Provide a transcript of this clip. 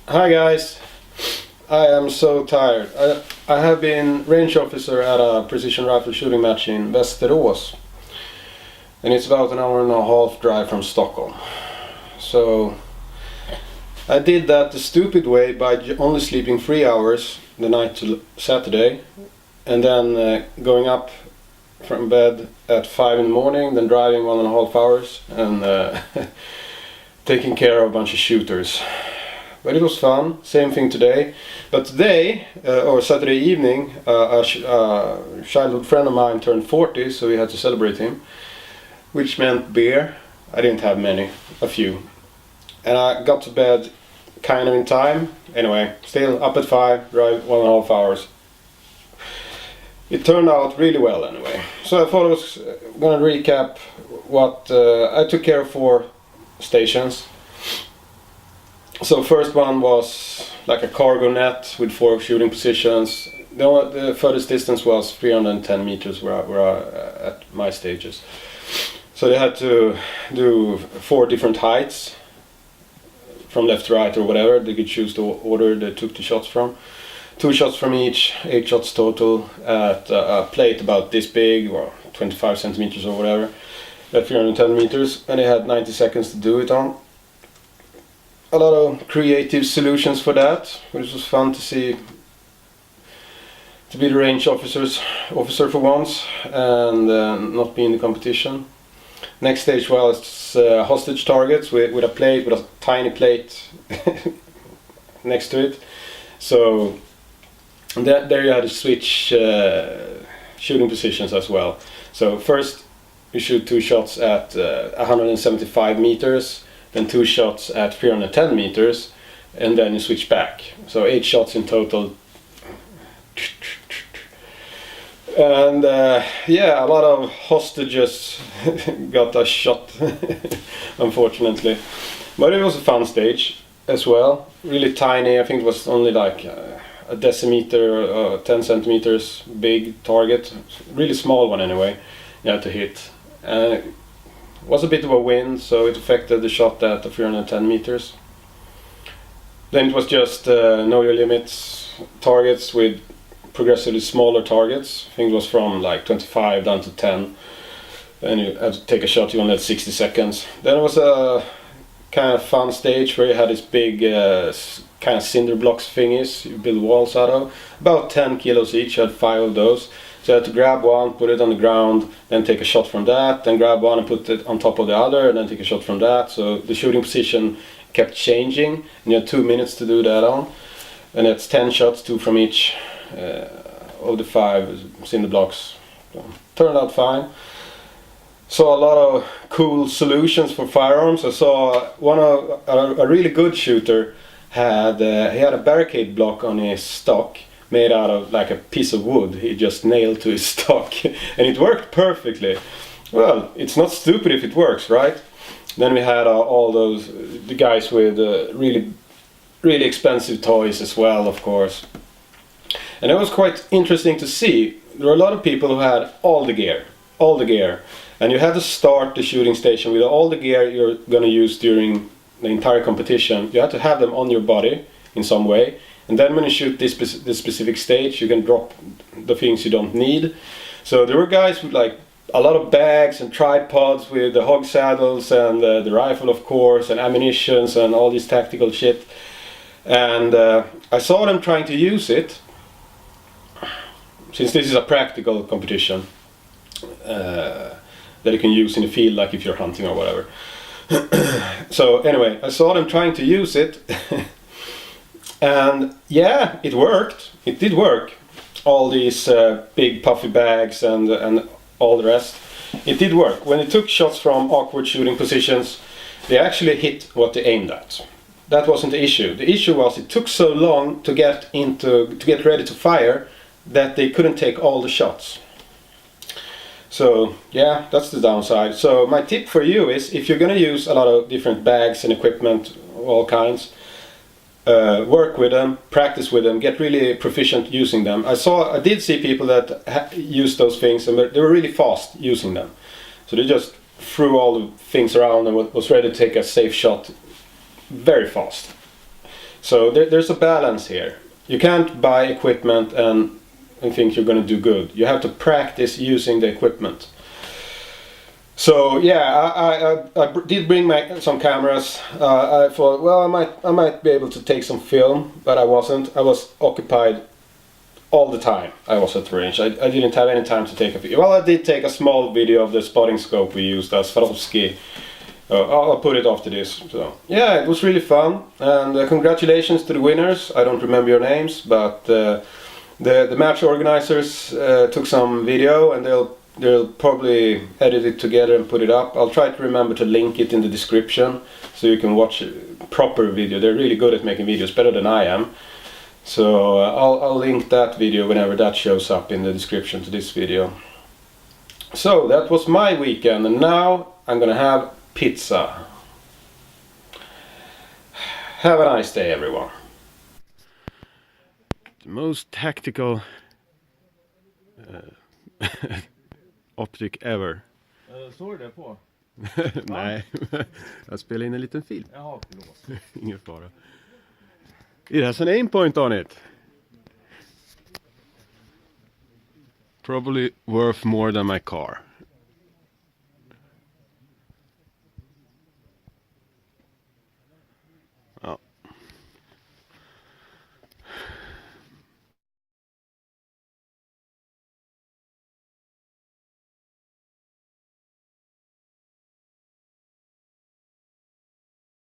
Hi guys, I am so tired. I have been range officer at a precision rifle shooting match in Västerås, and it's about an hour and a half drive from Stockholm. So I did that the stupid way by only sleeping 3 hours the night to Saturday, and then going up from bed at 5 in the morning, then driving 1.5 hours and taking care of a bunch of shooters. But it was fun. Same thing today. But today, or Saturday evening, a childhood friend of mine turned 40, so we had to celebrate him, which meant beer. I didn't have many, a few. And I got to bed kind of in time. Anyway, still up at 5, drive 1.5 hours. It turned out really well anyway. So I thought I was going to recap what I took care of 4 stations. So first one was like a cargo net with 4 shooting positions. The furthest distance was 310 meters where I at my stages. So they had to do 4 different heights from left to right or whatever. They could choose the order they took the shots from. 2 shots from each, 8 shots total at a plate about this big, or 25 centimeters or whatever, at 310 meters, and they had 90 seconds to do it on. A lot of creative solutions for that, which was fun to see, to be the range officer for once and not be in the competition. Next stage was hostage targets with a plate, with a tiny plate next to it. So there you had to switch shooting positions as well. So first you shoot 2 shots at 175 meters, then 2 shots at 310 meters, and then you switch back. So 8 shots in total. And yeah, a lot of hostages got a shot, unfortunately. But it was a fun stage as well. Really tiny, I think it was only like a decimeter, 10 centimeters big target. Really small one anyway, you had to hit. Was a bit of a wind, so it affected the shot at the 310 meters. Then it was just know your limits targets with progressively smaller targets. I think it was from like 25 down to 10, and you had to take a shot. You only had 60 seconds. Then it was a kind of fun stage where you had this big kind of cinder blocks thingies you build walls out of, about 10 kilos each. You had 5 of those. So I had to grab one, put it on the ground, then take a shot from that, then grab one and put it on top of the other, and then take a shot from that. So the shooting position kept changing, and you had 2 minutes to do that on. And it's 10 shots, 2 from each of the 5 cinder blocks. So, turned out fine. Saw a lot of cool solutions for firearms. I saw a really good shooter had he had a barricade block on his stock, made out of like a piece of wood. He just nailed to his stock and it worked perfectly. Well, it's not stupid if it works, right? Then we had all the guys with really expensive toys as well, of course. And it was quite interesting to see. There were a lot of people who had all the gear, and you had to start the shooting station with all the gear you're going to use during the entire competition. You had to have them on your body in some way. And then when you shoot this specific stage, you can drop the things you don't need. So there were guys with like a lot of bags and tripods with the hog saddles and the rifle, of course, and ammunitions and all this tactical shit. And I saw them trying to use it, since this is a practical competition that you can use in the field, like if you're hunting or whatever. So anyway, I saw them trying to use it. And yeah, it worked. It did work. All these big puffy bags and all the rest. It did work. When they took shots from awkward shooting positions, they actually hit what they aimed at. That wasn't the issue. The issue was it took so long to get ready to fire that they couldn't take all the shots. So yeah, that's the downside. So my tip for you is, if you're going to use a lot of different bags and equipment, all kinds, work with them, practice with them, get really proficient using them. I did see people that used those things and they were really fast using them. So they just threw all the things around and was ready to take a safe shot very fast. So there's a balance here. You can't buy equipment and think you're going to do good. You have to practice using the equipment. So yeah, I did bring some cameras. I thought, well, I might be able to take some film, but I wasn't. I was occupied all the time. I was at the range. I didn't have any time to take a video. Well, I did take a small video of the spotting scope we used as Swarovski. I'll put it after this. So yeah, it was really fun, and congratulations to the winners. I don't remember your names, but the match organizers took some video, and they'll probably edit it together and put it up. I'll try to remember to link it in the description so you can watch a proper video. They're really good at making videos, better than I am. So I'll link that video whenever that shows up in the description to this video. So that was my weekend, and now I'm gonna have pizza. Have a nice day, everyone. The most tactical optic ever. Såg du det på? Nej, jag spelar in en liten film. Jaha, förlåt. Ingen fara. It has an aim point on it. Probably worth more than my car.